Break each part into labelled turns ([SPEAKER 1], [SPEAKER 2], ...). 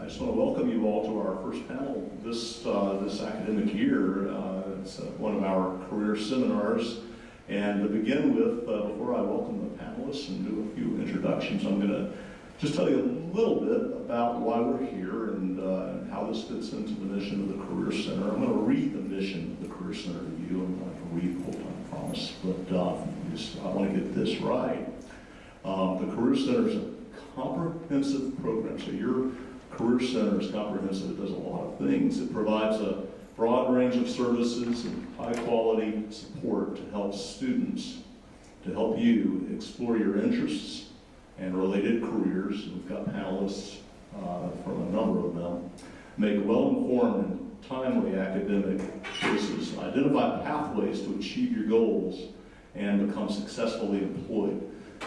[SPEAKER 1] just want to welcome you all to our first panel this academic year. It's one of our career seminars. And to begin with, before I welcome the panelists and do a few introductions, I'm going to just tell you a little bit about why we're here and how this fits into the mission of the Career Center. I'm going to read the mission of the Career Center to you. I'm not going to read the whole time, I promise, but I want to get this right. The Career Center is a comprehensive program. So your Career Center is comprehensive. It does a lot of things. It provides a broad range of services and high quality support to help students, to help you explore your interests and related careers. We've got panelists from a number of them. Make well-informed and timely academic choices. Identify pathways to achieve your goals and become successfully employed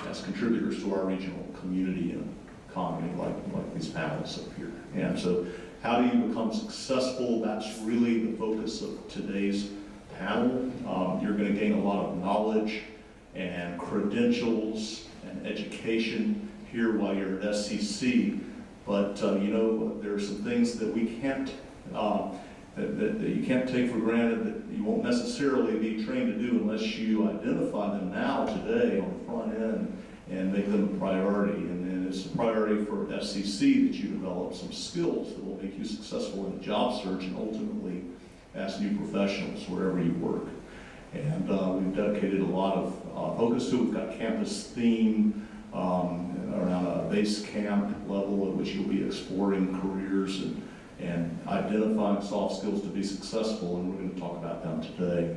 [SPEAKER 1] as contributors to our regional community and economy, like these panelists up here. And so, how do you become successful? That's really the focus of today's panel. You're going to gain a lot of knowledge and credentials and education here while you're at SCC, but there are some things that we can't that you can't take for granted, that you won't necessarily be trained to do unless you identify them now, today, on the front end, and make them a priority. And it's a priority for FCC that you develop some skills that will make you successful in a job search and ultimately as new professionals wherever you work. And we've dedicated a lot of focus to it. We've got campus theme around a base camp level at which you'll be exploring careers and identifying soft skills to be successful, and we're going to talk about them today.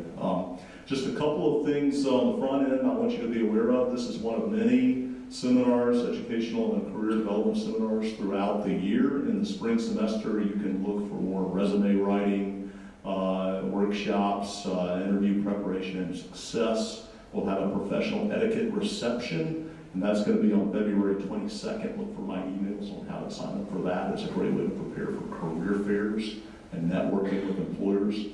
[SPEAKER 1] Just a couple of things on the front end I want you to be aware of. This is one of many seminars, educational and career development seminars throughout the year. In the spring semester, you can look for more resume writing, workshops, interview preparation and success. We'll have a professional etiquette reception, and that's going to be on February 22nd. Look for my emails on how to sign up for that. It's a great way to prepare for career fairs and networking with employers.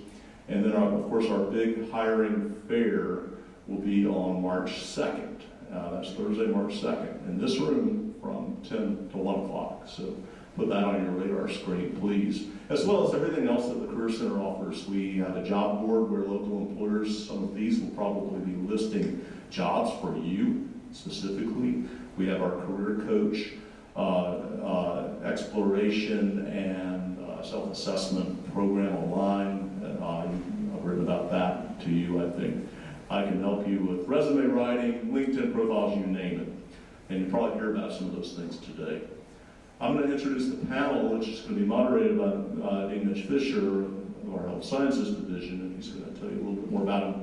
[SPEAKER 1] And then, of course, our big hiring fair will be on March 2nd. That's Thursday, March 2nd, in this room from 10 to 1 o'clock. So put that on your radar screen, please. As well as everything else that the Career Center offers. We have a job board where local employers, some of these will probably be listing jobs for you specifically. We have our career coach, exploration and self-assessment program online. I've written about that to you, I think. I can help you with resume writing, LinkedIn profiles, you name it. And you'll probably hear about some of those things today. I'm going to introduce the panel, which is going to be moderated by Dean Mitch Fisher of our Health Sciences Division, and he's going to tell you a little bit more about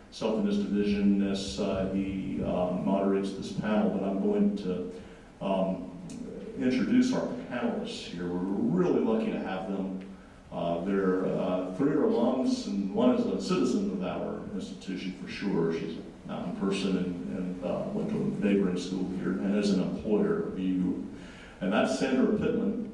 [SPEAKER 1] himself in this division as he moderates this panel. But I'm going to introduce our panelists here. We're really lucky to have them. There are 3 are alums, and 1 is a citizen of our institution for sure. She's a mountain person and went to a neighboring school here, and is an employer of you. And that's Sandra Pittman,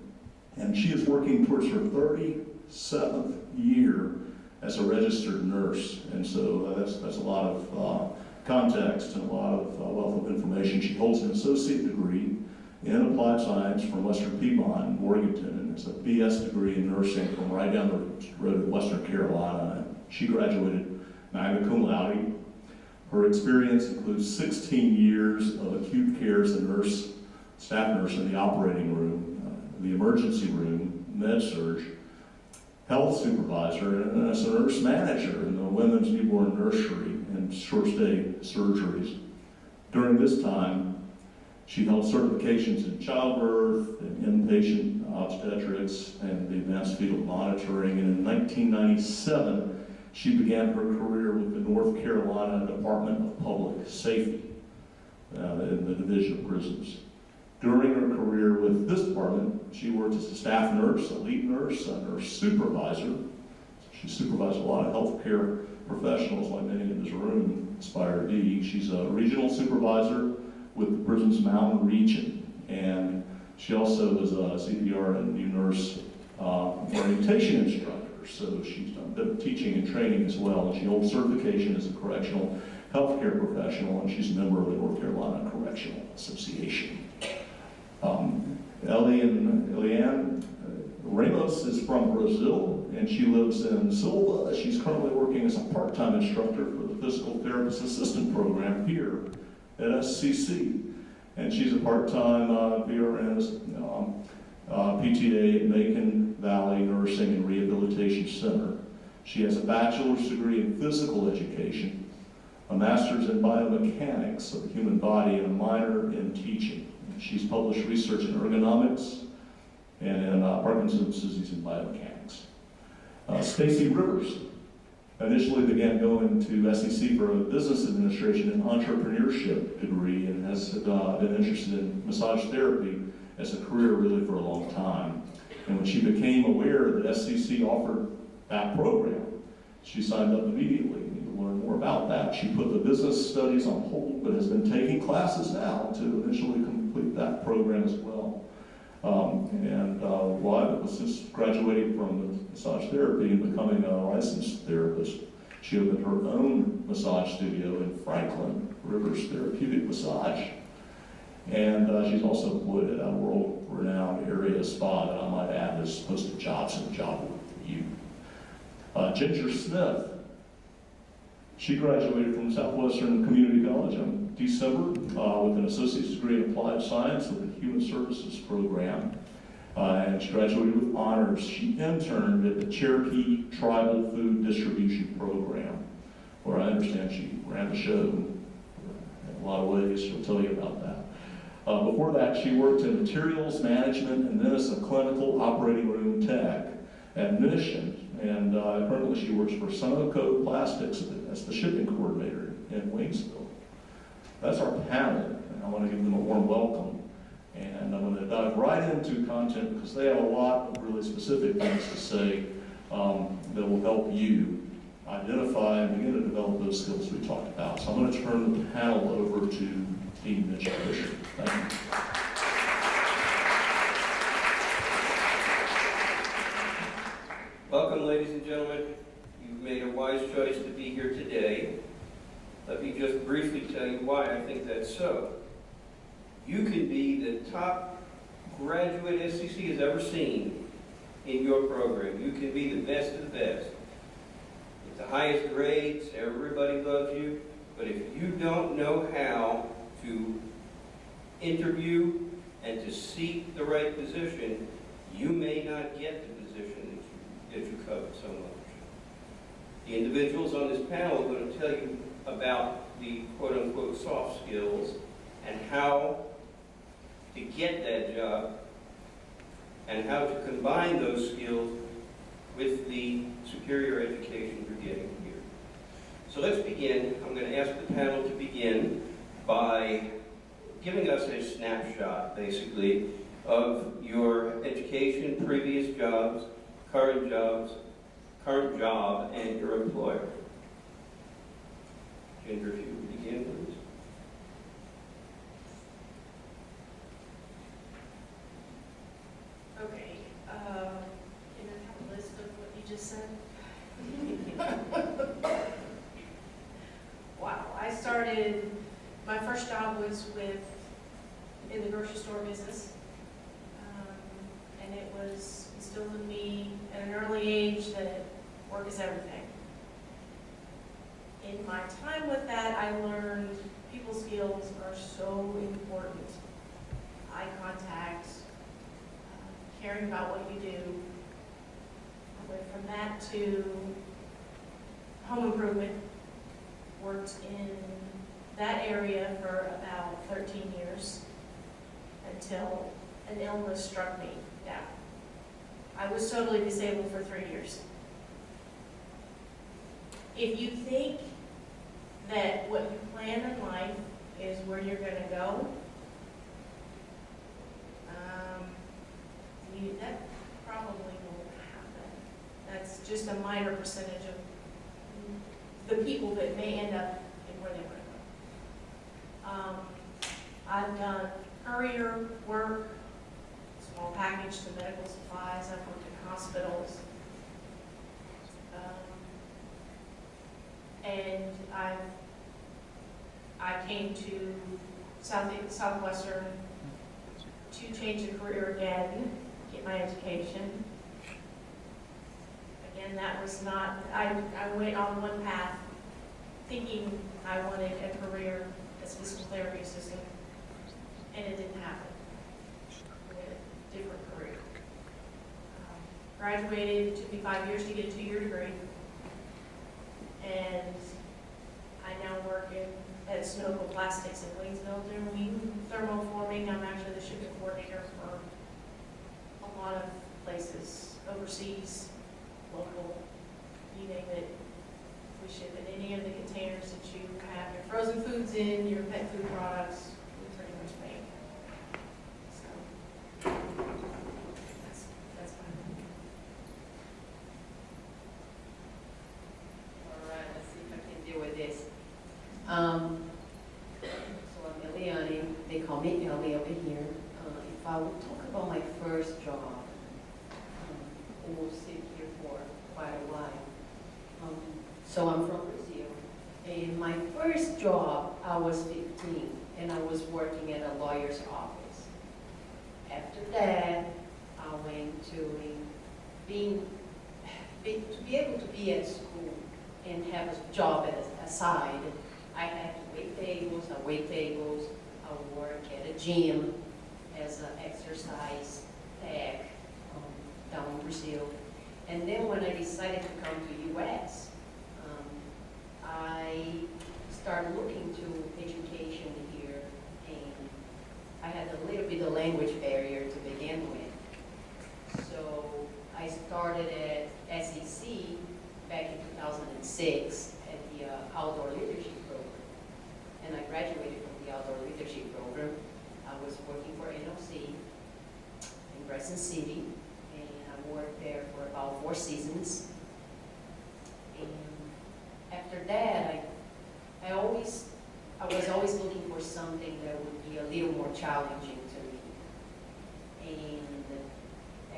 [SPEAKER 1] and she is working towards her 37th year as a registered nurse. And so that's a lot of context and a lot of wealth of information. She holds an associate degree in applied science from Western Piedmont in Morganton, and it's a BS degree in nursing from right down the road in Western Carolina. She graduated magna cum laude. Her experience includes 16 years of acute care as a staff nurse in the operating room, the emergency room, med-surg, health supervisor, and as a nurse manager in the women's newborn nursery and short-stay surgeries. During this time, she held certifications in childbirth and inpatient obstetrics and the advanced fetal monitoring. And in 1997, she began her career with the North Carolina Department of Public Safety in the Division of Prisons. During her career with this department, she worked as a staff nurse, a lead nurse, a nurse supervisor. She supervised a lot of healthcare professionals like many in this room aspire to be. She's a regional supervisor with the prison's Mountain region, and she also was a CPR and new nurse orientation instructor. So she's done a bit of teaching and training as well, and she holds certification as a correctional healthcare professional, and she's a member of the North Carolina Correctional Association. Elianne Ramos is from Brazil, and she lives in Silva. She's currently working as a part-time instructor for the Physical Therapist Assistant Program here at SCC. And she's a part-time VRN PTA at Macon Valley Nursing and Rehabilitation Center. She has a bachelor's degree in physical education, a master's in biomechanics of the human body, and a minor in teaching. She's published research in ergonomics and in Parkinson's disease and biomechanics. Stacy Rivers initially began going to SEC for a business administration and entrepreneurship degree, and has been interested in massage therapy as a career really for a long time. And when she became aware that SCC offered that program, she signed up immediately. You need to learn more about that. She put the business studies on hold, but has been taking classes now to eventually complete that program as well. While was just graduating from massage therapy and becoming a licensed therapist, she opened her own massage studio in Franklin, Rivers Therapeutic Massage. And she's also employed at a world-renowned area spa that I might add has posted jobs in the job board for you. Ginger Smith, she graduated from Southwestern Community College in December with an associate's degree in applied science with the Human Services program. And she graduated with honors. She interned at the Cherokee Tribal Food Distribution Program, where I understand she ran the show in a lot of ways. She'll tell you about that. Before that, she worked in materials management and then as a clinical operating room tech at Mission. And currently she works for Sunoco Plastics as the shipping coordinator in Waynesville. That's our panel, and I want to give them a warm welcome. And I'm going to dive right into content because they have a lot of really specific things to say that will help you identify and begin to develop those skills we talked about. So I'm going to turn the panel over to Dean Mitch Fisher. Thank you.
[SPEAKER 2] Welcome, ladies and gentlemen. You've made a wise choice to be here today. Let me just briefly tell you why I think that's so. You can be the top graduate SCC has ever seen in your program. You can be the best of the best. With the highest grades, everybody loves you. But if you don't know how to interview and to seek the right position, you may not get the position that you covet so much. The individuals on this panel are going to tell you about the quote-unquote soft skills and how to get that job and how to combine those skills with the superior education you're getting here. So let's begin. I'm going to ask the panel to begin by giving us a snapshot, basically, of your education, previous jobs, current job, and your employer. Ginger, if you would begin, please.
[SPEAKER 3] Okay, can I have a list of what you just said? Wow, I started, my first job was in the grocery store business. And it was instilled in me at an early age that work is everything. In my time with that, I learned people skills are so important. Eye contact, caring about what you do. I went from that to home improvement, worked in that area for about 13 years until an illness struck me down. I was totally disabled for 3 years. If you think that what you plan in life is where you're going to go, that probably won't happen. That's just a minor percentage of the people that may end up in where they want to go. I've done courier work, small package to medical supplies. I've worked in hospitals. And I came to Southwestern to change the career again, get my education, And that was not, I went on one path thinking I wanted a career as physical therapy assistant, and it didn't happen. I had a different career. Graduated, it took me 5 years to get a 2-year degree, and I now work at Sunoco Plastics in Waynesville doing thermoforming. I'm actually the shipping coordinator for a lot of places, overseas, local, you name it. We ship in any of the containers that you have your frozen foods in, your pet food products, we pretty much make. So, that's fine.
[SPEAKER 4] All right, let's see if I can deal with this. So I'm Eliane, they call me Ellie over here. If I would talk about my first job, we'll sit here for quite a while. So I'm from Brazil, and my first job, I was 15, and I was working at a lawyer's office. After that, I went to be able to be at school and have a job aside. I had to wait tables, I work at a gym as an exercise tech down in Brazil. And then when I decided to come to U.S., I started looking to education here, and I had a little bit of language barrier to begin with. So I started at SEC back in 2006 at the Outdoor Leadership Program. And I graduated from the Outdoor Leadership Program. I was working for NLC in Crescent City, and I worked there for about 4 seasons. And after that, I was always looking for something that would be a little more challenging to me. And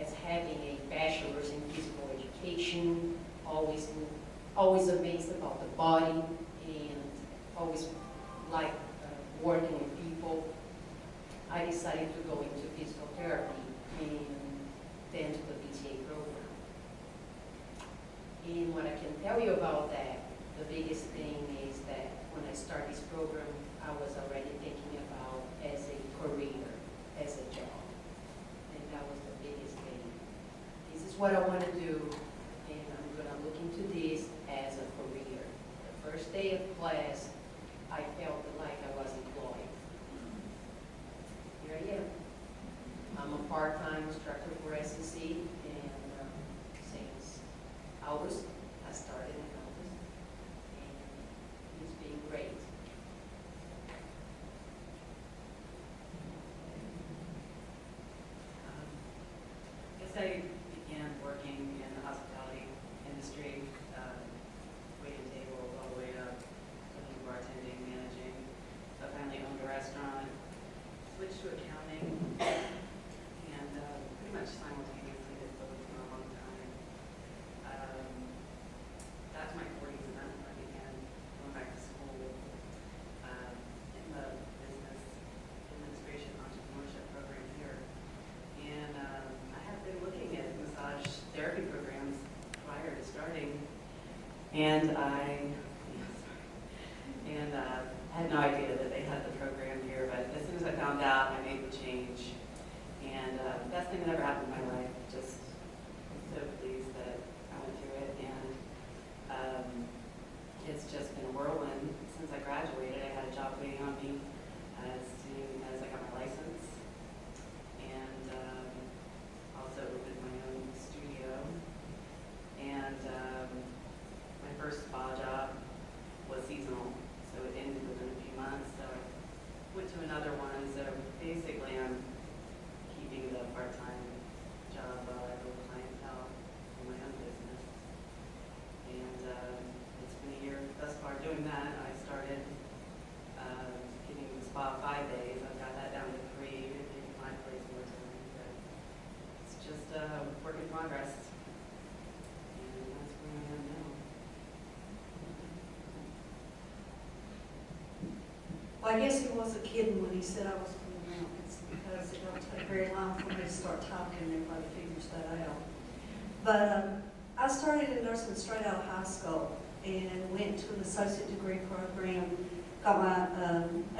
[SPEAKER 4] as having a bachelor's in physical education, always amazed about the body, and always liked working with people, I decided to go into physical therapy and then to the PTA program. And what I can tell you about that, the biggest thing is that when I started this program, I was already thinking about as a career, as a job. And that was the biggest thing. This is what I want to do, and I'm going to look into this as a career. The first day of class, I felt like I was employed. Here I am. I'm a part-time instructor for SEC, and since August, I started in August, and it's been great.
[SPEAKER 5] I guess I began working in the hospitality industry, waiting tables all the way up, cooking, bartending, managing. So I finally owned a restaurant, switched to accounting, and pretty much simultaneously did both for a long time. That's my 40s, and then I began going back to school in the business administration entrepreneurship program here. And I have been looking at massage therapy programs prior to starting, and I had no idea that they had the program here, but as soon as I found out, I made the change. And best thing that ever happened in my life. Just so pleased that I went through it, and it's just been a whirlwind since I graduated. I had a job waiting on me as soon as I got my license, and also opened my own studio. And my first spa job was seasonal, so it ended within a few months. So I went to another one. So basically, I'm keeping the part-time job while I build clientele in my own business. And it's been a year thus far doing that. I started giving the spa 5 days. I've got that down to 3, giving my place more time. But it's just a work in progress. And that's where I am now.
[SPEAKER 6] Well, I guess he wasn't kidding when he said I was going to announce. It's because it don't take very long for me to start talking and everybody figures that out. But I started in nursing straight out of high school and went to an associate degree program, got my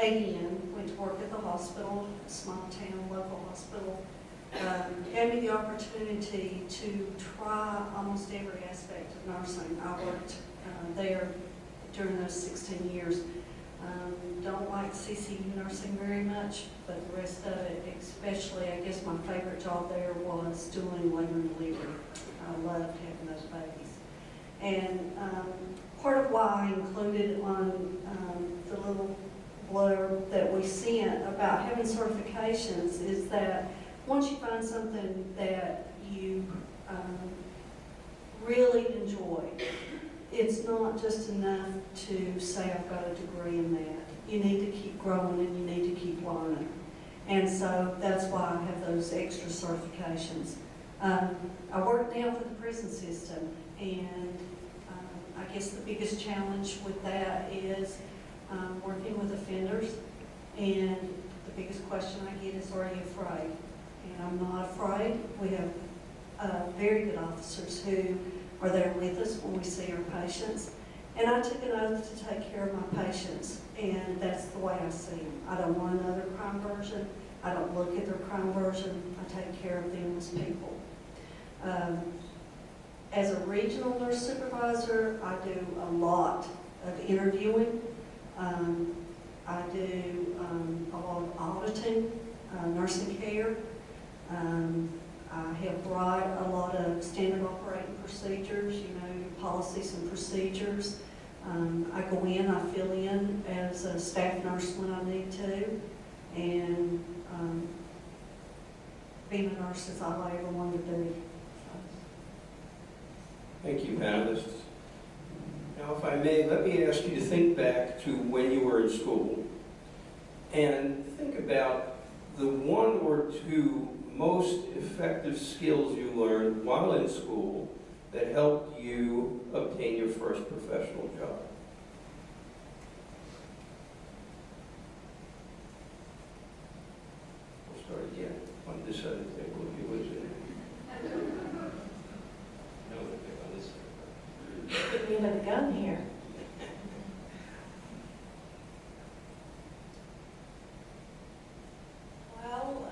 [SPEAKER 6] ADN, went to work at the hospital, a small town local hospital. Gave me the opportunity to try almost every aspect of nursing. I worked there during those 16 years. Don't like CCU nursing very much, but the rest of it, especially, I guess my favorite job there was doing labor and delivery. I loved having those babies. And part of why I included on the little blurb that we sent about having certifications is that once you find something that you really enjoy, it's not just enough to say I've got a degree in that. You need to keep growing and you need to keep learning. And so that's why I have those extra certifications. I work now for the prison system, and I guess the biggest challenge with that is working with offenders. And the biggest question I get is, are you afraid? And I'm not afraid. We have very good officers who are there with us when we see our patients. And I took an oath to take care of my patients, and that's the way I see them. I don't want another crime version. I don't look at their crime version. I take care of them as people. As a regional nurse supervisor, I do a lot of interviewing. I do a lot of auditing, nursing care. I help write a lot of standard operating procedures, you know, your policies and procedures. I go in, I fill in as a staff nurse when I need to, and being a nurse is all I ever wanted to do.
[SPEAKER 2] Thank you, panelists. Now, if I may, let me ask you to think back to when you were in school and think about the one or two most effective skills you learned while in school that helped you obtain your first professional job. We'll start again on this side of the table if you wish. No, on this side.
[SPEAKER 3] Put me with a gun here. Well,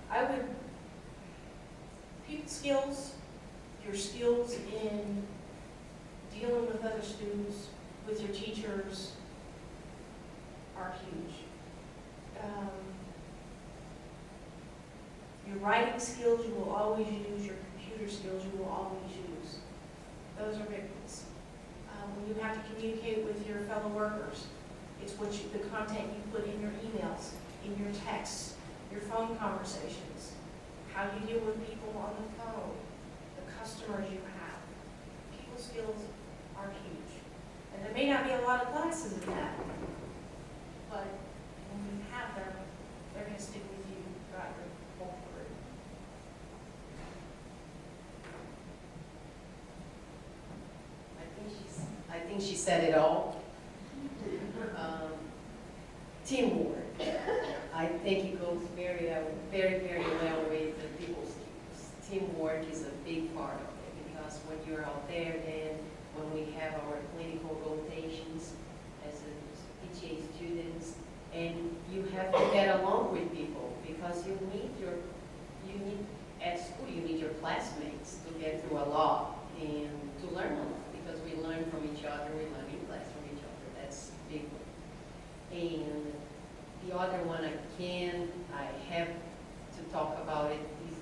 [SPEAKER 3] I would, people skills, your skills in dealing with other students, with your teachers, are huge. Your writing skills you will always use, your computer skills you will always use. Those are big ones. When you have to communicate with your fellow workers, it's what you, the content you put in your emails, in your texts, your phone conversations, how you deal with people on the phone, the customers you have. People skills are huge. And there may not be a lot of classes in that, but when you have them, they're going to stick with you throughout your whole career.
[SPEAKER 4] I think she said it all. Teamwork. I think it goes very well with the people skills. Teamwork is a big part of it, because when you're out there, then when we have our clinical rotations as a PTA students, and you have to get along with people, because you need at school, you need your classmates to get through a lot and to learn a lot, because we learn from each other, we learn in class from each other. That's a big one. And the other one, again, I have to talk about it, is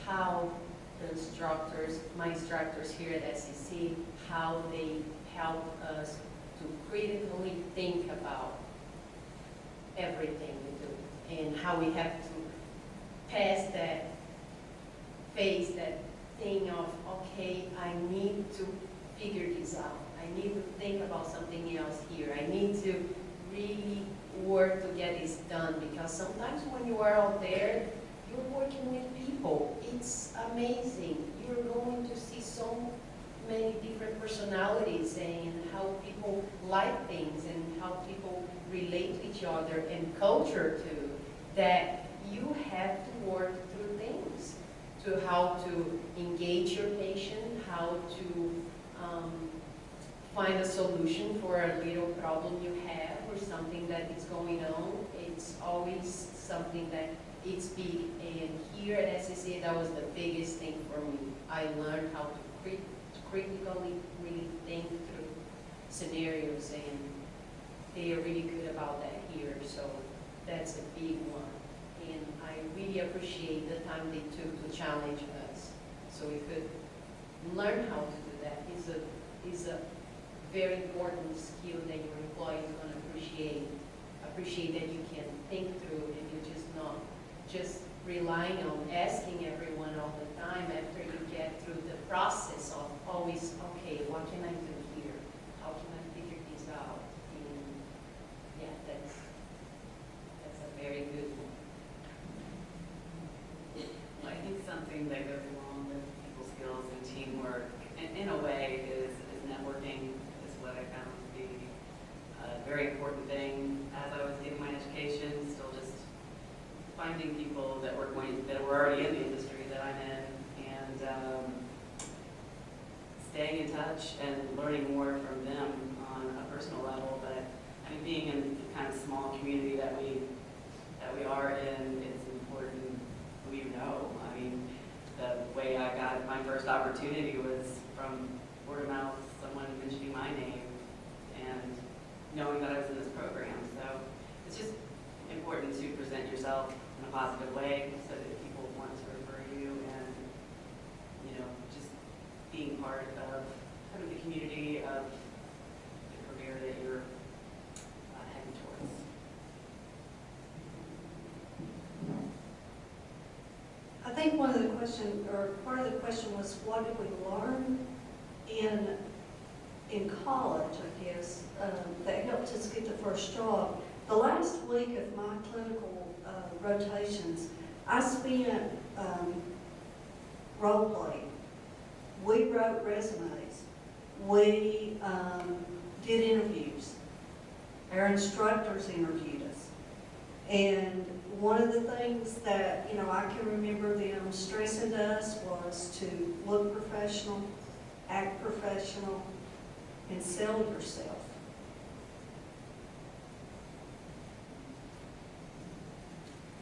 [SPEAKER 4] how the instructors, my instructors here at SEC, how they help us to critically think about everything we do, and how we have to pass that phase, that thing of, okay, I need to figure this out. I need to think about something else here. I need to really work to get this done, because sometimes when you are out there, you're working with people. It's amazing. You're going to see so many different personalities and how people like things and how people relate to each other, and culture too, that you have to work through things to how to engage your patient, how to find a solution for a little problem you have or something that is going on. It's always something that it's big. And here at SCCA, that was the biggest thing for me. I learned how to critically really think through scenarios, and they are really good about that here. So that's a big one. And I really appreciate the time they took to challenge us so we could learn how to do that. It's a very important skill that your employee is going to appreciate that you can think through and you're just not just relying on asking everyone all the time after you get through the process of always, okay, what can I do here? How can I figure this out? And yeah, that's a very good one.
[SPEAKER 5] I think something that goes along with people skills and teamwork, in a way, is networking, is what I found to be a very important thing as I was getting my education, still just finding people that were already in the industry that I'm in, and staying in touch and learning more from them on a personal level. But I mean, being in the kind of small community that we are in, it's important. We know. I mean, the way I got my first opportunity was from word of mouth, someone mentioning my name, and knowing that I was in this program. So it's just important to present yourself in a positive way so that people want to refer you, and just being part of kind of the community of the career that you're heading towards.
[SPEAKER 6] I think one of the question, or part of the question was, what did we learn in college, I guess, that helped us get the first job. The last week of my clinical rotations, I spent role playing. We wrote resumes. We did interviews. Our instructors interviewed us. And one of the things that, I can remember them stressing to us was to look professional, act professional, and sell yourself.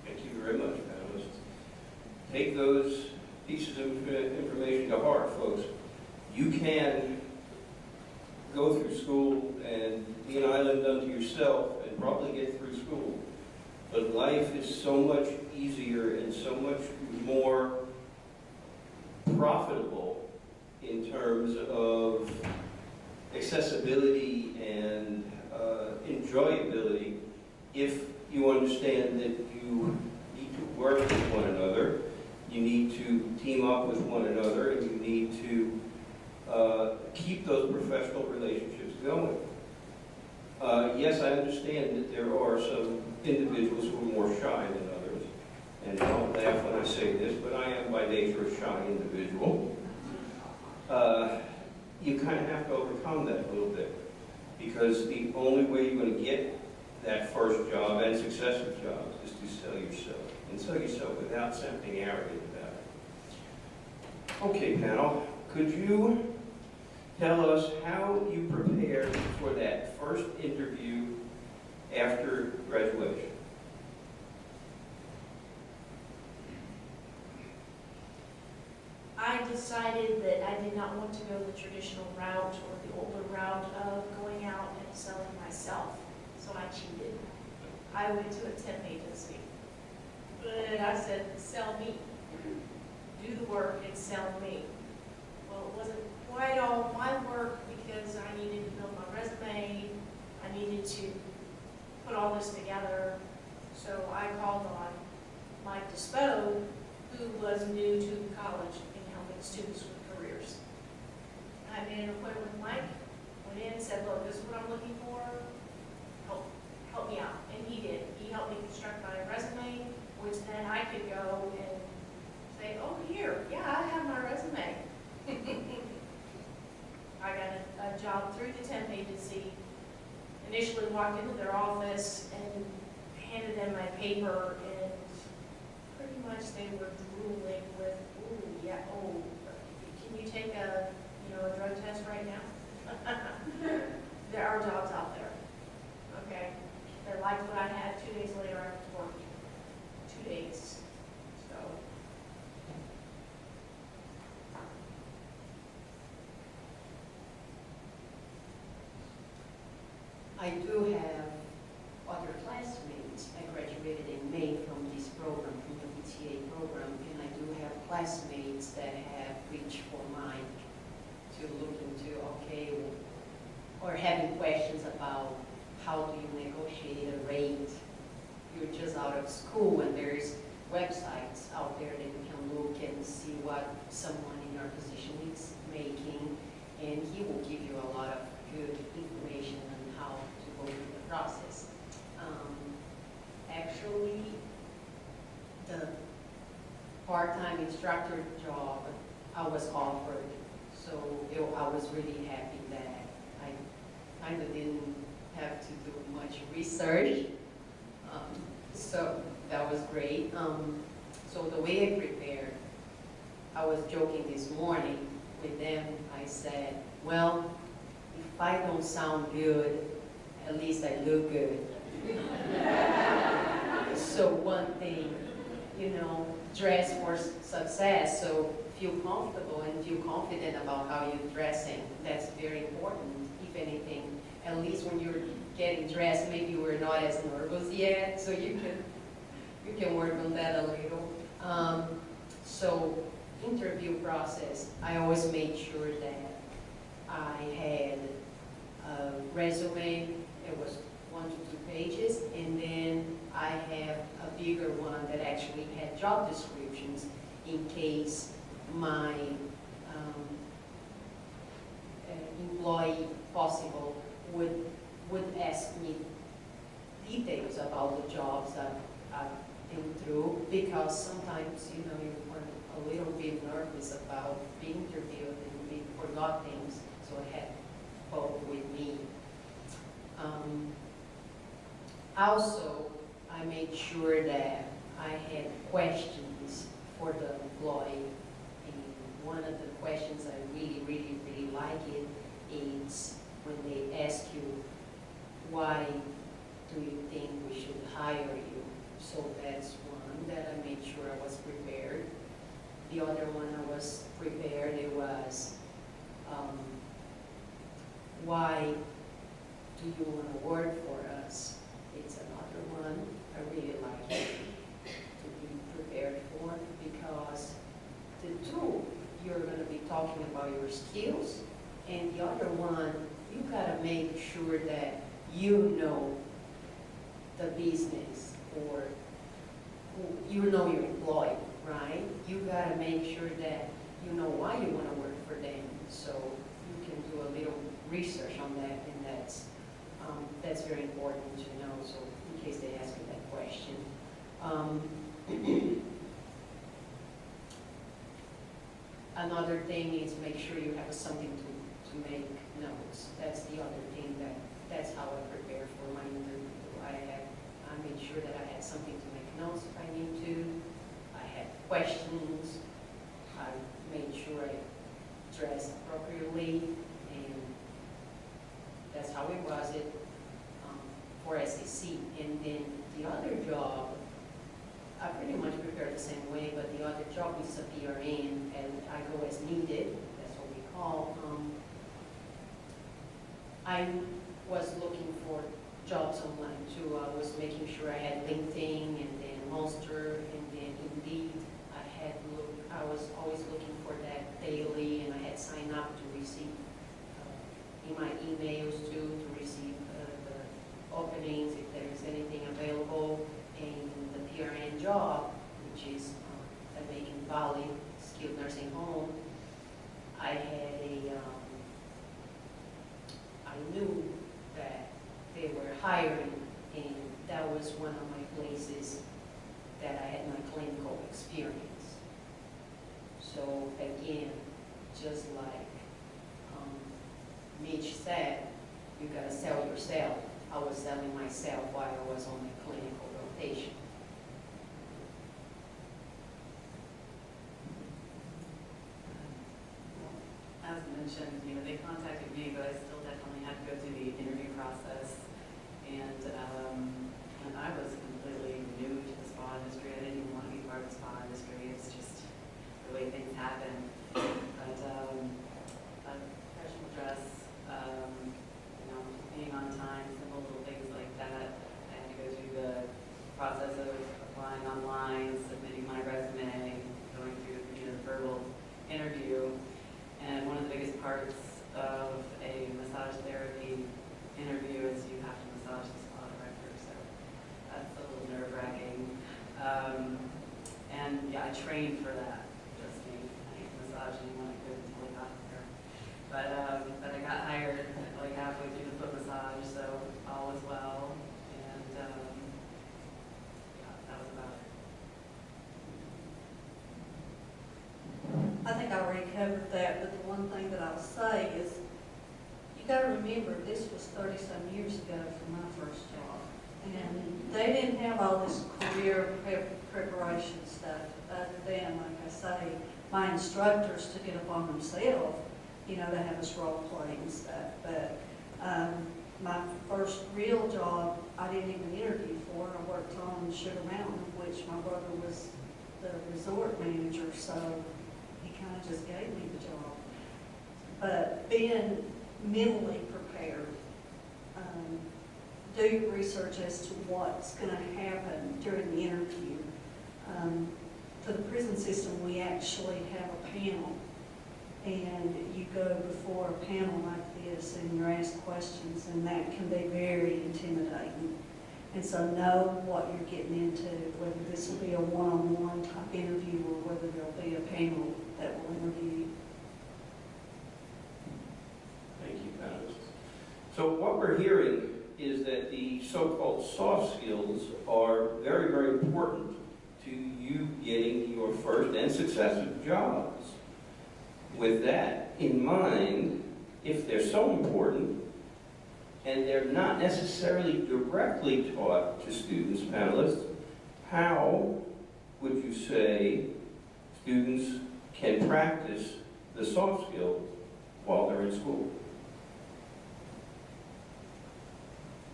[SPEAKER 2] Thank you very much, panelists. Take those pieces of information to heart, folks. You can go through school and be an island unto yourself and probably get through school. But life is so much easier and so much more profitable in terms of accessibility and enjoyability if you understand that you need to work with one another, you need to team up with one another, and you need to keep those professional relationships going. Yes, I understand that there are some individuals who are more shy than others, and don't laugh when I say this, but I am by nature a shy individual. You kind of have to overcome that a little bit, because the only way you're going to get that first job and successive jobs is to sell yourself, and sell yourself without something arrogant about it. Okay, panel, could you tell us how you prepared for that first interview after graduation?
[SPEAKER 3] I decided that I did not want to go the traditional route or the older route of going out and selling myself, so I cheated. I went to a temp agency, but I said, sell me. Do the work and sell me. Well, it wasn't quite all my work because I needed to build my resume. I needed to put all this together. So I called on Mike Despo, who was new to college and helping students with careers. I made an appointment with Mike, went in, said, look, this is what I'm looking for. Help me out. And he did. He helped me construct my resume, which then I could go and say, oh, here, yeah, I have my resume. I got a job through the temp agency. Initially walked into their office and handed them my paper, and pretty much they were drooling with, ooh,
[SPEAKER 4] I do have other classmates. I graduated in May from this program, from the PTA program, and I do have classmates that have reached for mine to look into, okay, or having questions about how do you negotiate a rate. You're just out of school and there's websites out there that you can look and see what someone in your position is making, and he will give you a lot of good information on how to go through the process. Actually, the part-time instructor job I was offered, so I was really happy that I kind of didn't have to do much research. So that was great. So the way I prepared, I was joking this morning with them. I said, well, if I don't sound good, at least I look good. So one thing, dress for success. So feel comfortable and feel confident about how you're dressing. That's very important, if anything. At least when you're getting dressed, maybe you were not as nervous yet, so you can work on that a little. So interview process, I always made sure that I had a resume. It was 1 to 2 pages, and then I have a bigger one that actually had job descriptions in case my employee possible would ask me details about the jobs that I've been through, because sometimes, you are a little bit nervous about being interviewed and we forgot things, so I had both with me. Also, I made sure that I had questions for the employee, and one of the questions I really, really, really like it is when they ask you, why do you think we should hire you? So that's one that I made sure I was prepared. The other one I was prepared, it was, why do you want to work for us? It's another one I really like it to be prepared for, because the two, you're going to be talking about your skills, and the other one, you got to make sure that you know the business, or you know your employee, right? You got to make sure that you know why you want to work for them, so you can do a little research on that, and that's very important to know, so in case they ask you that question. Another thing is make sure you have something to make notes. That's the other thing that's how I prepare for my interview. I made sure that I had something to make notes if I need to. I had questions. I made sure I dressed appropriately, and that's how it was for SAC. And then the other job, I pretty much prepared the same way, but the other job is a PRN, and I go as needed. That's what we call. I was looking for jobs online too. I was making sure I had LinkedIn, and then Monster, and then Indeed. I was always looking for that daily, and I had signed up to receive in my emails too, to receive the openings if there's anything available. And the PRN job, which is at Macon Valley Skilled Nursing Home, I knew that they were hiring, and that was one of my places that I had my clinical experience. So again, just like Mitch said, you gotta sell yourself. I was selling myself while I was on my clinical rotation.
[SPEAKER 5] As mentioned, they contacted me, but I still definitely had to go through the interview process. And I was completely new to the spa industry. I didn't even want to be part of the spa industry. It's just the way things happen. But a professional dress, being on time, simple interview. And one of the biggest parts of a massage therapy interview is you have to massage the spa director, so that's a little nerve-wracking. And yeah, I trained for that, just me. I didn't massage anyone I could until I got there. But I got hired like halfway through the foot massage, so all was well. And yeah, that was about it.
[SPEAKER 6] I think I already covered that, but the one thing that I'll say is, you gotta remember, this was 30-some years ago for my first job. And they didn't have all this career preparation stuff, other than, like I say, my instructors took it upon themselves, you know, to have us role play and stuff. But my first real job, I didn't even interview for. I worked on Sugar Mountain, which my brother was the resort manager, so he kind of just gave me the job. But being mentally prepared, do your research as to what's going to happen during the interview. For the prison system, we actually have a panel, and you go before a panel like this and you're asked questions, and that can be very intimidating. And so know what you're getting into, whether this will be a one-on-one type interview or whether there'll be a panel that will interview you.
[SPEAKER 2] Thank you, panelists. So what we're hearing is that the so-called soft skills are very, very important to you getting your first and successive jobs. With that in mind, if they're so important and they're not necessarily directly taught to students, panelists, how would you say students can practice the soft skills while they're in school?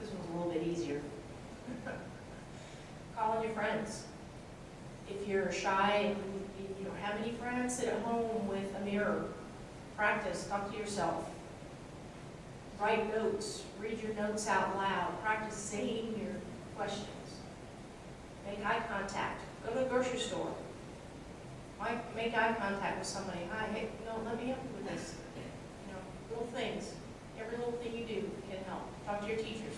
[SPEAKER 3] This one's a little bit easier. Call on your friends. If you're shy and you don't have any friends, sit at home with a mirror. Practice, talk to yourself. Write notes, read your notes out loud. Practice saying your questions. Make eye contact. Go to a grocery store. Make eye contact with somebody. Hi, hey, no, let me help you with this. You know, little things. Every little thing you do can help. Talk to your teachers.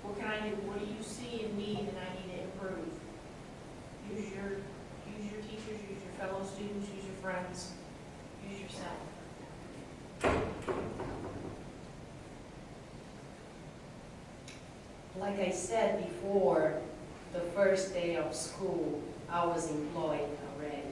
[SPEAKER 3] What can I do? What do you see in me that I need to improve? Use your teachers, use your fellow students, use your friends, use yourself.
[SPEAKER 4] Like I said before, the first day of school, I was employed already.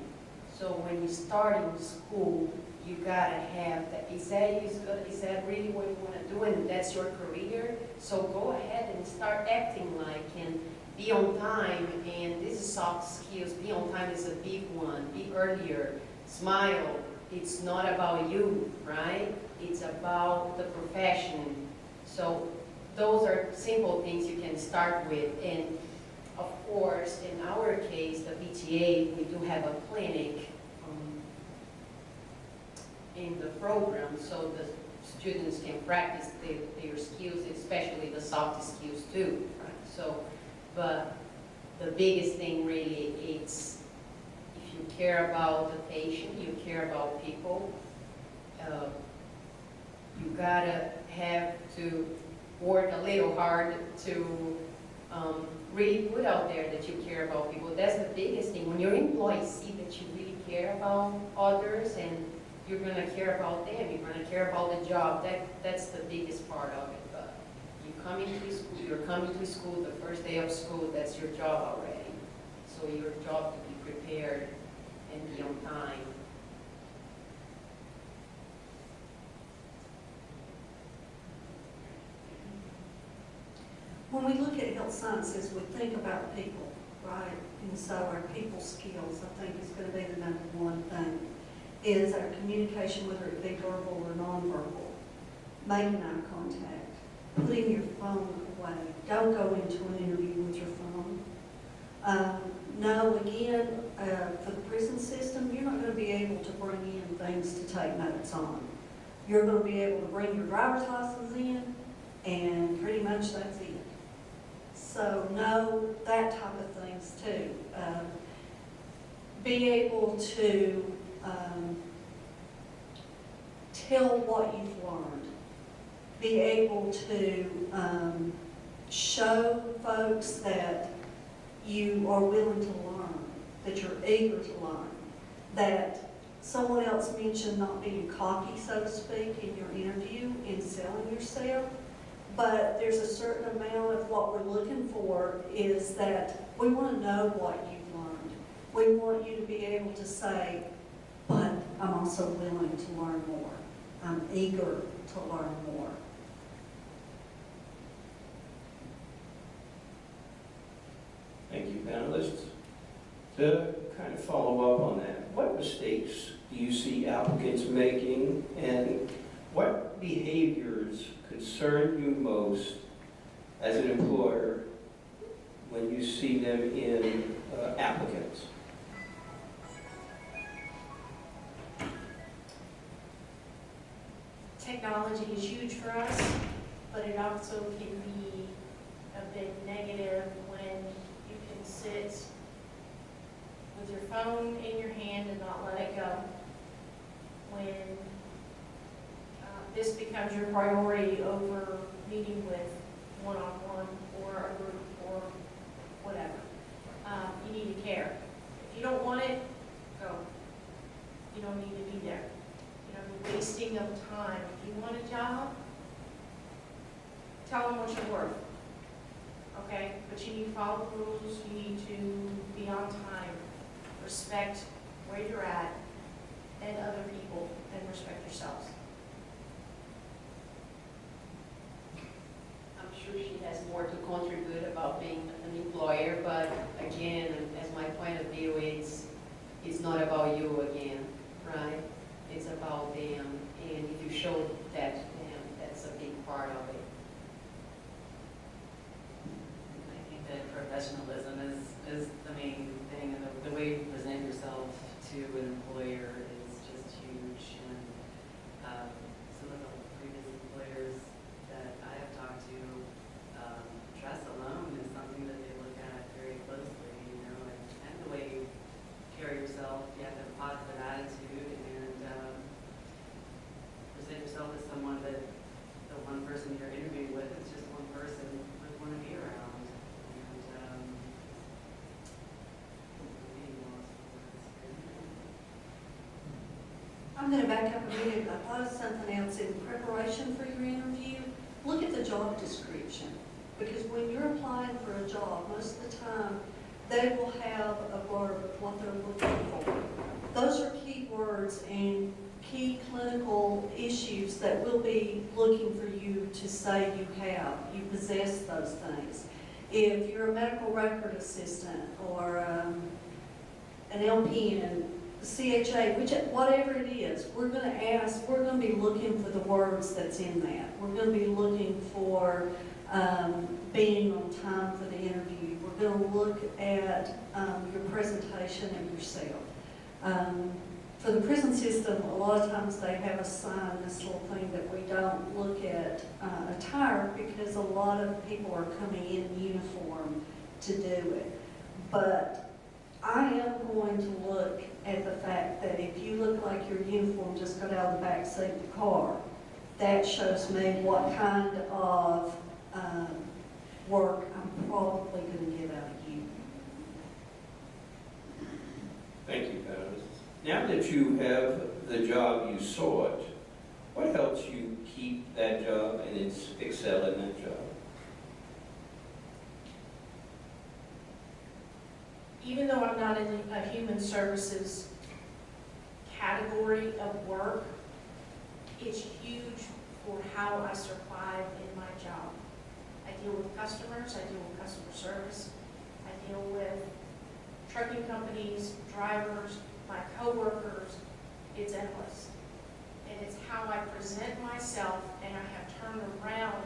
[SPEAKER 4] So when you start in school, you gotta have that. Is that really what you want to do, and that's your career? So go ahead and start acting like, and be on time. And this is soft skills. Be on time is a big one. Be earlier. Smile. It's not about you, right? It's about the profession. So those are simple things you can start with. And of course, in our case, the PTA, we do have a clinic in the program, so the students can practice their skills, especially the soft skills too. Right? So, but the biggest thing really is, if you care about the patient, you care about people, you gotta have to work a little hard to really put out there that you care about people. That's the biggest thing. When your employees see that you really care about others, and you're going to care about them, you're going to care about the job, that's the biggest part of it. But you're coming to school the first day of school, that's your job already. So your job to be prepared and be on time.
[SPEAKER 6] When we look at health sciences, we think about people, right? And so our people skills, I think, is going to be the number one thing, is our communication, whether it be verbal or nonverbal, making eye contact, putting your phone away. Don't go into an interview with your phone. No, again, for the prison system, you're not going to be able to bring in things to take notes on. You're going to be able to bring your driver's license in, and pretty much that's it. So know that type of things too. Be able to tell what you've learned. Be able to show folks that you are willing to learn, that you're eager to learn, that someone else mentioned not being cocky, so to speak, in your interview in selling yourself, but there's a certain amount of what we're looking for is that we want to know what you've learned. We want you to be able to say, but I'm also willing to learn more. I'm eager to learn more.
[SPEAKER 2] Thank you, panelists. To kind of follow up on that, what mistakes do you see applicants making, and what behaviors concern you most as an employer when you see them in applicants?
[SPEAKER 3] Technology is huge for us, but it also can be a bit negative when you can sit with your phone in your hand and not let it go. When this becomes your priority over meeting with one-on-one or a group or whatever. You need to care. If you don't want it, go. You don't need to be there. You know, the wasting of time. If you want a job, tell them what you're worth. Okay? But you need to follow the rules. You need to be on time. Respect where you're at and other people, and respect yourselves.
[SPEAKER 4] I'm sure she has more to contribute about being an employer, but again, as my point of view, it's not about you again, right? It's about them, and if you show that to them, that's a big part of it.
[SPEAKER 5] I think that professionalism is the main thing, and the way you present yourself to an employer is just huge. And some of the previous employers that I have talked to, dress alone is something that they look at very closely, you know, and the way you carry yourself. You have to have a positive attitude and present yourself as someone that the one person you're interviewing with is just one person you want to be around. And being lost for words.
[SPEAKER 6] I'm going to back up a minute. I thought of something else in preparation for your interview. Look at the job description. Because when you're applying for a job, most of the time, they will have a blurb of what they're looking for. Those are key words and key clinical issues that we'll be looking for you to say you have. You possess those things. If you're a medical record assistant or an LPN, CHA, whatever it is, we're going to be looking for the words that's in that. We're going to be looking for being on time for the interview. We're going to look at your presentation of yourself. For the prison system, a lot of times they have a sign, this little thing that we don't look at attire because a lot of people are coming in uniform to do it. But I am going to look at the fact that if you look like your uniform just got out of the back seat of the car, that shows me what kind of work I'm probably going to get out of you.
[SPEAKER 2] Thank you, panelists. Now that you have the job you sought, what helps you keep that job and excel in that job?
[SPEAKER 3] Even though I'm not in a human services category of work, it's huge for how I survive in my job. I deal with customers, I deal with customer service, I deal with trucking companies, drivers, my coworkers. It's endless. And it's how I present myself, and I have turned around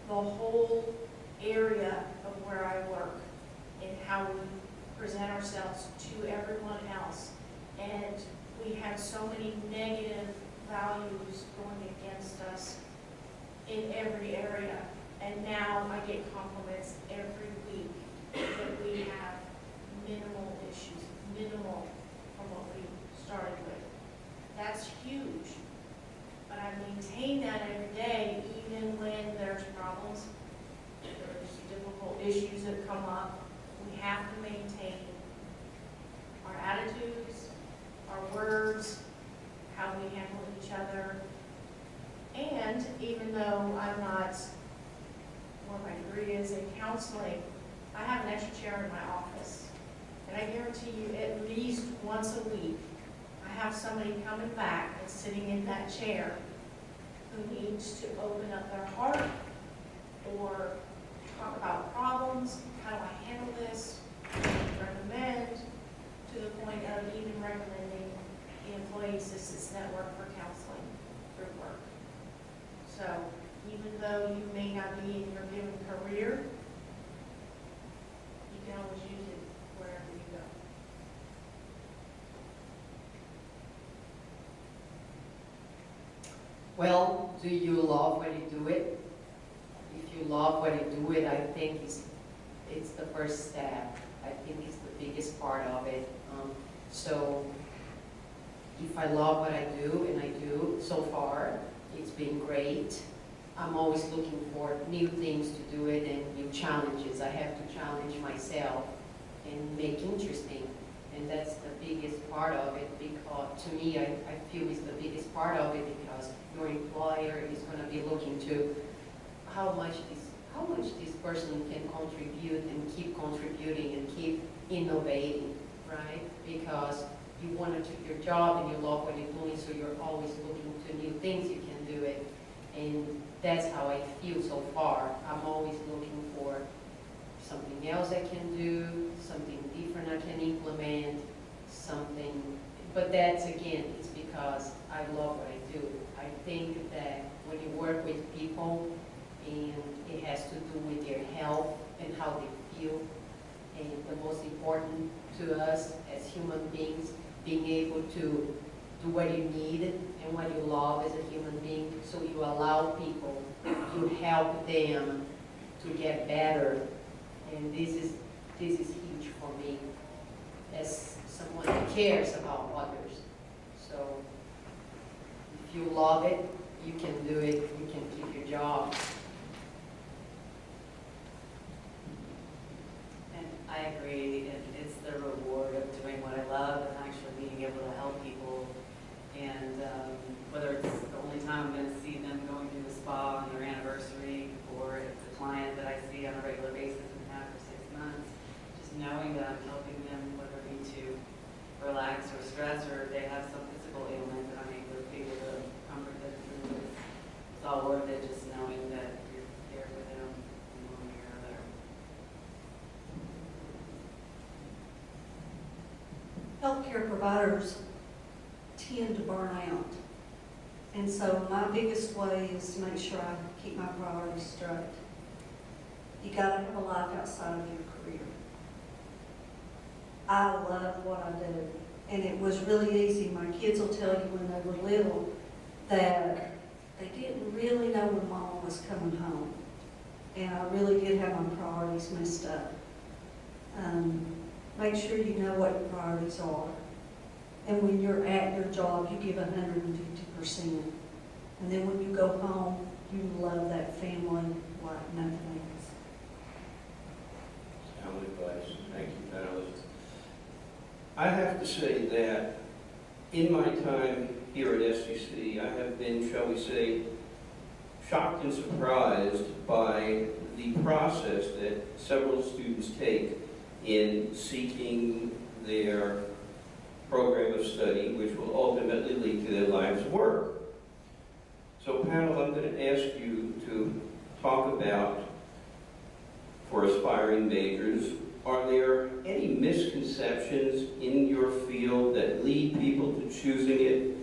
[SPEAKER 3] the whole area of where I work and how we present ourselves to everyone else. And we have so many negative values going against us in every area. And now I get compliments every week that we have minimal issues, minimal from what we started with. That's huge. handle each other. And even though I'm not, what my degree is in counseling, I have an extra chair in my office. And I guarantee you, at least once a week, I have somebody coming back and sitting in that chair who needs to open up their heart or talk about problems, how do I handle this, recommend, to the point of even recommending the Employee Assistance Network for counseling through work. So even though you may not be in your given career, you can always use it wherever you go.
[SPEAKER 4] Well, do you love when you do it? If you love when you do it, I think it's the first step. I think it's the biggest part of it. So if I love what I do, and I do so far, it's been great. I'm always looking for new things to do it and new challenges. I have to challenge myself and make interesting. And that's the biggest part of it, because to me, I feel it's the biggest part of it, because your employer is going to be looking to how much this person can contribute and keep contributing and keep innovating, right? Because you want to do your job and you love what you're doing, so you're always looking to new things you can do it. And that's how I feel so far. I'm always looking for something else I can do, something different I can implement, something, but that's again, it's because I love what I do. I think that when you work with people, and it has to do with their health and how they feel, and the most important to us as human beings, being able to do what you need and what you love as a human being, so you allow people, you help them to get better. And this is huge for me as someone who cares about others. So if you love it, you can do it, you can keep your job.
[SPEAKER 5] And I agree, and it's the reward of doing what I love and actually being able to help people. And whether it's the only time I'm going to see them going through the spa on their anniversary, or it's a client that I see on a regular basis and have for 6 months, just knowing that I'm helping them, whether it be to relax or stress, or if they have some physical ailment, that I'm able to comfort them through it. It's all worth it, just knowing that you're there for them in one way or another.
[SPEAKER 6] Healthcare providers tend to burn out. And so my biggest way is to make sure I keep my priorities straight. You gotta have a life outside of your career. I love what I do, and it was really easy. My kids will tell you when they were little that they didn't really know when mom was coming home. And I really did have my priorities messed up. Make sure you know what your priorities are. And when you're at your job, you give 150%. And then when you go home, you love that family like nothing else.
[SPEAKER 2] Sound advice. Thank you, panelists. I have to say that in my time here at SUC, I have been, shall we say, shocked and surprised by the process that several students take in seeking their program of study, which will ultimately lead to their life's work. So panel, I'm going to ask you to talk about, for aspiring majors, are there any misconceptions in your field that lead people to choosing it,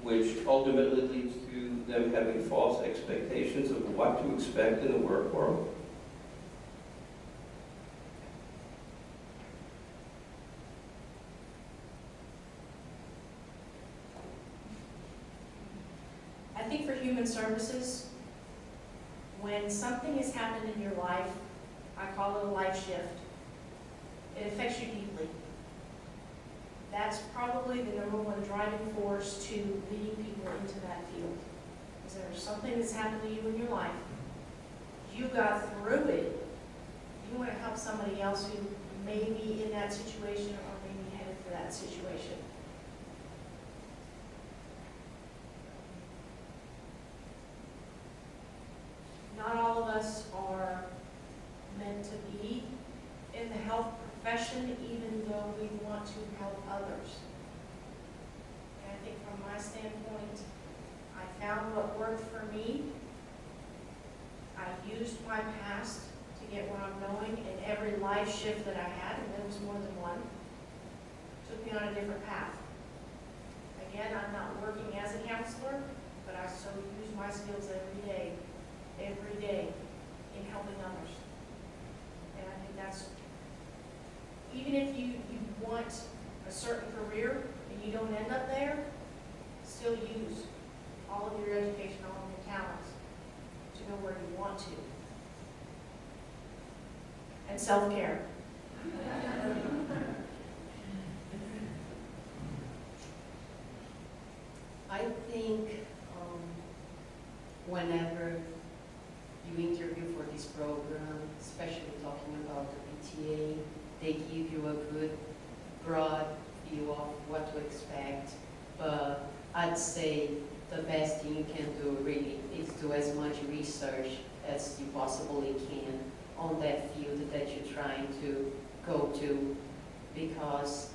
[SPEAKER 2] which ultimately leads to them having false expectations of what to expect in the work world?
[SPEAKER 3] I think for human services, when something has happened in your life, I call it a life shift, it affects you deeply. That's probably the #1 driving force to leading people into that field. Is there something that's happened to you in your life? You got through it. You want to help somebody else who may be in that situation or may be headed for that situation. my past to get where I'm going, and every life shift that I had, and there was more than one, took me on a different path. Again, I'm not working as a counselor, but I so use my skills every day in helping others. And I think that's, even if you want a certain career and you don't end up there, still use all of your education, all of your talents to go where you want to. And self-care.
[SPEAKER 4] I think whenever you interview for this program, especially talking about the PTA, they give you a good broad view of what to expect. But I'd say the best thing you can do really is do as much research as you possibly can on that field that you're trying to go to, because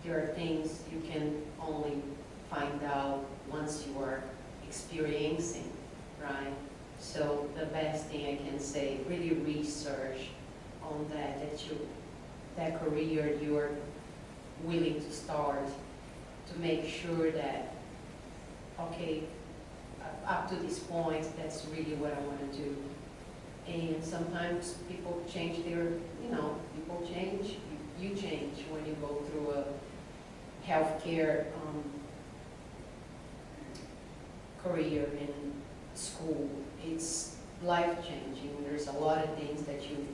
[SPEAKER 4] there are things you can only find out once you are experiencing, right? So the best thing I can say, really research on that career you're willing to start, to make sure that, okay, up to this point, that's really what I want to do. And sometimes people change their, people change, you change when you go through a healthcare career in school. It's life-changing. There's a lot of things that you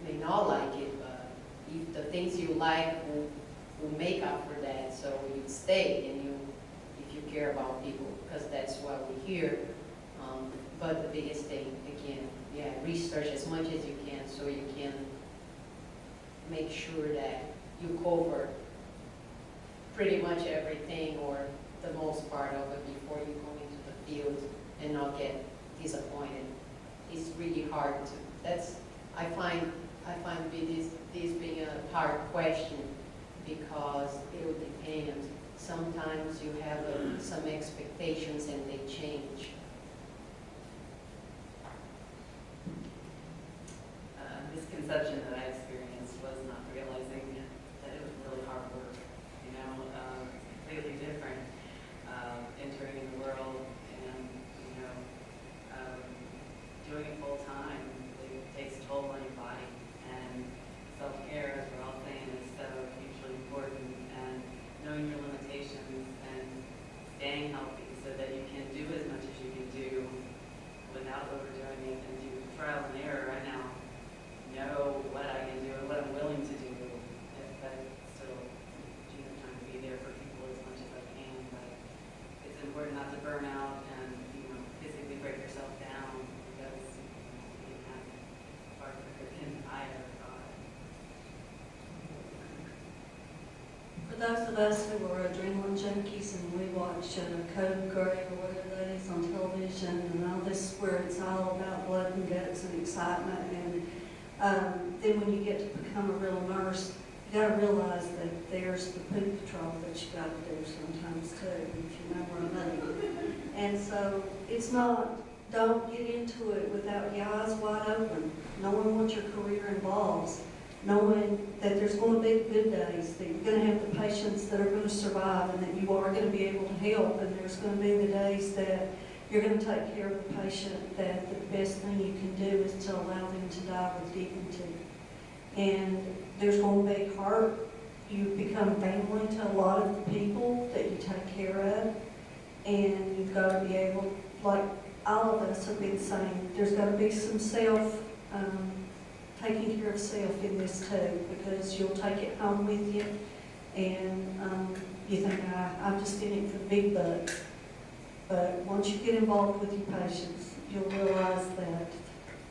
[SPEAKER 4] may not like it, but if the things you like will make up for that, so you stay and if you care about people, because that's why we're here. But the biggest thing, again, research as much as you can so you can make sure that you cover pretty much everything or the most part of it before you go into the field and not get disappointed. It's really hard to, I find this being a hard question because it will depend. Sometimes you have some expectations and they change.
[SPEAKER 5] Misconception that I experienced was not realizing that it was really hard work. Completely different. Entering the world and doing it full time, it takes a toll on your body. And self-care, as we're all saying, is so hugely important. And knowing your limitations and staying healthy so that you can do as much as you can do without overdoing it and do trial and error right now. Know what I can do and what I'm willing to do, but still trying to be there for people as much as I can. But it's important not to burn out and physically break yourself down because you have far quicker than I ever thought.
[SPEAKER 6] For those of us who are adrenaline junkies and we watch Code Gray or whatever that is on television and all this where it's all about blood and guts and excitement, and then when you get to become a real nurse, you got to realize that there's the poop patrol that you got to do sometimes too, if you know what I mean. And so it's not, don't get into it without your eyes wide open, knowing what your career involves, knowing that there's going to be good days, that you're going to have the patients that are going to survive and that you are going to be able to help, and there's going to be the days that you're going to take care of the patient, that the best thing you can do is to allow them to die with dignity. And there's going to be hurt. You become family to a lot of the people that you take care of, and you've got to be able, like all of us have been saying, there's got to be some taking care of self in this too, because you'll take it home with you, and you think, I'm just in it for the big bucks. But once you get involved with your patients, you'll realize that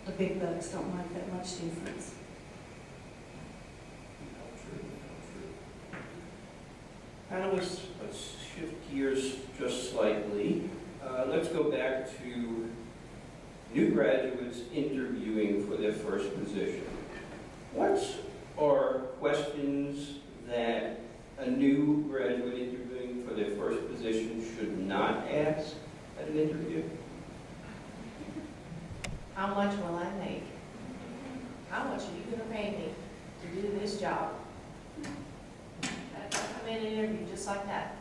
[SPEAKER 6] the big bucks don't make that much difference.
[SPEAKER 2] Panelists, let's shift gears just slightly. Let's go back to new graduates interviewing for their first position. What are questions that a new graduate interviewing for their first position should not ask at an interview?
[SPEAKER 3] How much will I make? how much are you gonna pay me to do this job? I come in and interview just like that.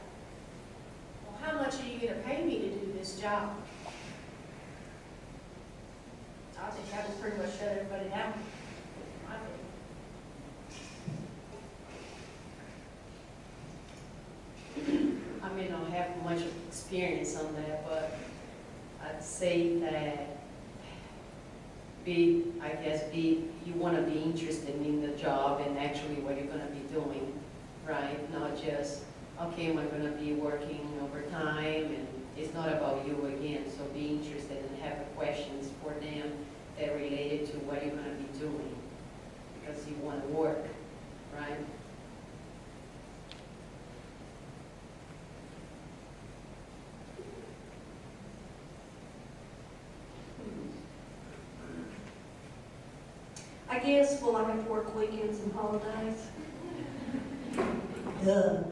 [SPEAKER 3] Well, how much are you gonna pay me to do this job? I think that would pretty much shut everybody down, in my opinion.
[SPEAKER 4] I may not have much experience on that, but I'd say that you want to be interested in the job and actually what you're going to be doing, right? Not just, okay, am I going to be working overtime? And it's not about you again, so be interested and have questions for them that are related to what you're going to be doing because you want to work, right?
[SPEAKER 6] I guess, will I have to work weekends and holidays? Duh.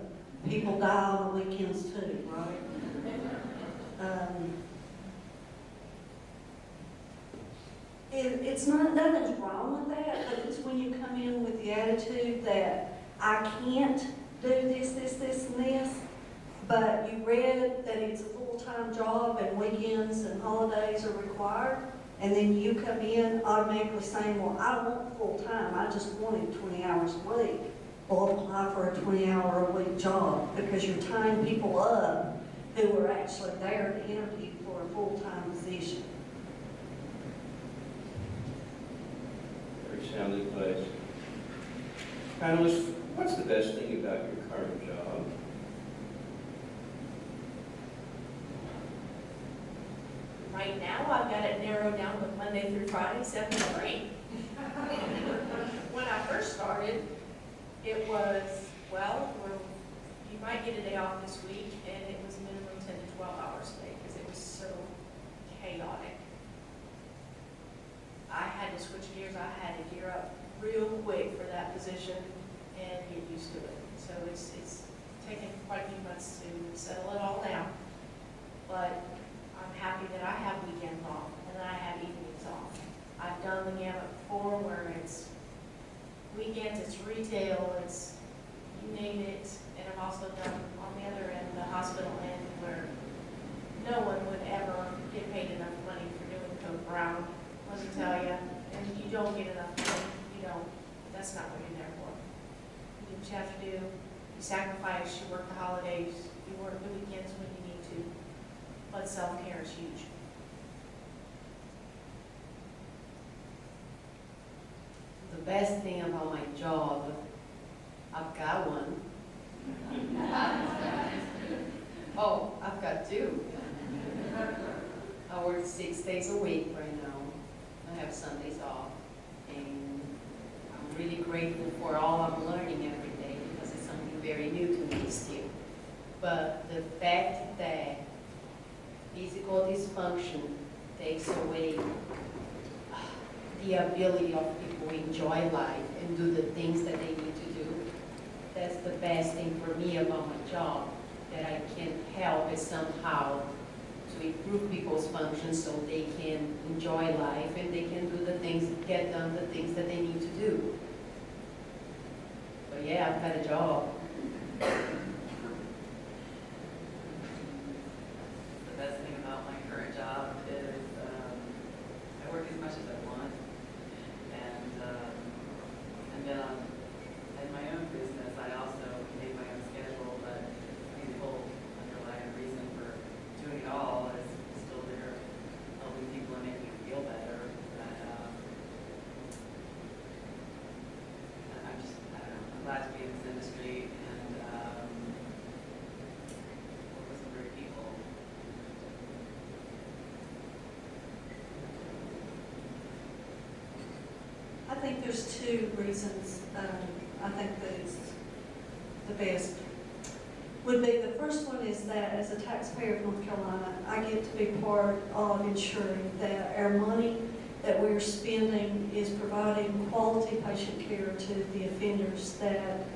[SPEAKER 6] People die on the weekends too, right? It's not, nothing's wrong with that, but it's when you come in with the attitude that I can't do this, this, this, and this, but you read that it's a full-time job and weekends and holidays are required, and then you come in automatically saying, well, I don't want full-time, I just wanted 20 hours a week. Well, apply for a 20-hour-a-week job because you're tying people up who are actually there to interview for a full-time position.
[SPEAKER 2] Very sound advice. Panelists, what's the best thing about your current job?
[SPEAKER 3] Right now, I've got it narrowed down with Monday through Friday, 7 to 3. When I first started, it was, you might get a day off this week, and it was minimum 10 to 12 hours a day, because it was so chaotic. I had to switch gears, I had to gear up real quick for that position and get used to it. So it's taken quite a few months to settle it all down, but I'm happy that I have weekends off and that I have evenings off. I've done the gamut before where it's weekends, it's retail, it's you name it, and I've also done on the other end, the hospital end, where no one would ever get paid enough money for doing Code Brown, let me tell you. And if you don't get enough money, you don't, that's not what you're there for. You do what you have to do, you sacrifice, you work the holidays, you work the weekends when you need to, but self-care is huge.
[SPEAKER 4] The best thing about my job, I've got one. Oh, I've got two. I work 6 days a week right now. I have Sundays off. And I'm really grateful for all I'm learning every day because it's something very new to me still. But the fact that physical dysfunction takes away the ability of people to enjoy life and do the things that they need to do. That's the best thing for me about my job, that I can help is somehow to improve people's functions so they can enjoy life and they can do the things, get done the things that they need to do. But yeah, I've got a job.
[SPEAKER 5] The best thing about my current job is I work as much as I want, and then in my own business, I also make my own schedule, but the whole underlying reason for doing it all is still there, helping people and making them feel better. But, I'm just, I don't know, I'm glad to be in this industry and work with some great people.
[SPEAKER 6] I think there's two reasons I think that it's the best. Would be the first one is that as a taxpayer of North Carolina, I get to be part of ensuring that our money that we're spending is providing quality patient care to the offenders that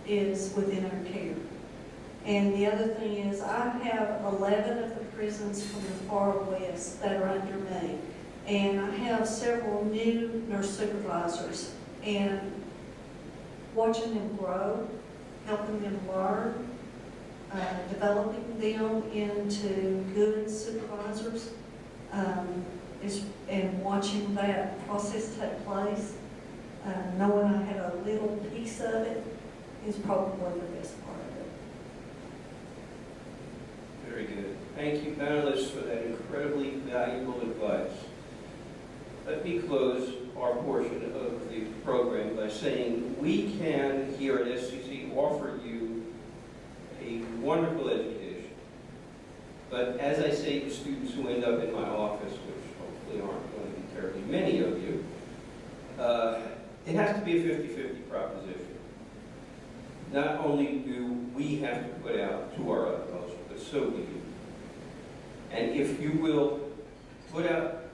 [SPEAKER 6] is within our care. And the other thing is I have 11 of the prisons from the far west that are under me. And I have several new nurse supervisors, and watching them grow, helping them learn, developing them into good supervisors, and watching that process take place, knowing I had a little piece of it, is probably the best part of it.
[SPEAKER 2] Very good. Thank you, panelists, for that incredibly valuable advice. Let me close our portion of the program by saying we can, here at SCC, offer you a wonderful education. But as I say to students who end up in my office, which hopefully aren't going to be terribly many of you, it has to be a 50-50 proposition. Not only do we have to put out to our utmost, but so do you. And if you will put out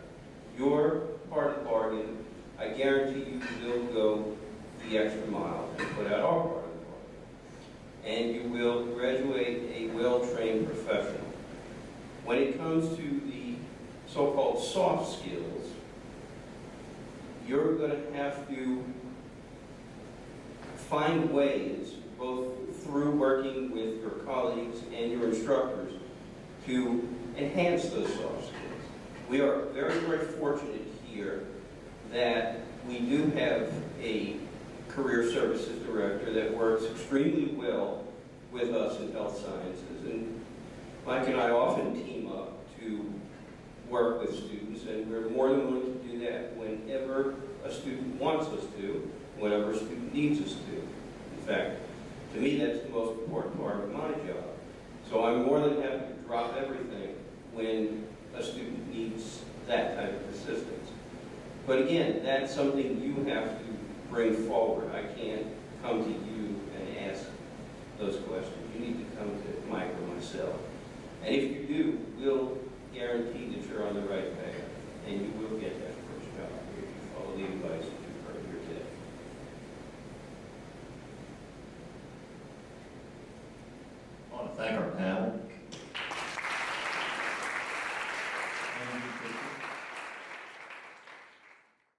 [SPEAKER 2] your part of the bargain, I guarantee you will go the extra mile and put out our part of the bargain. And you will graduate a well-trained professional. When it comes to the so-called soft skills, you're going to have to find ways, both through working with your colleagues and your instructors, to enhance those soft skills. We are very, very fortunate here that we do have a career services director that works extremely well with us in health sciences. And Mike and I often team up to work with students, and we're more than willing to do that whenever a student wants us to, whenever a student needs us to. In fact, to me, that's the most important part of my job. So I'm more than happy to drop everything when a student needs that type of assistance. But again, that's something you have to bring forward. I can't come to you and ask those questions. You need to come to Mike or myself. And if you do, we'll guarantee that you're on the right path, and you will get that first job if you follow the advice that you've heard here today.
[SPEAKER 1] I want to thank our panel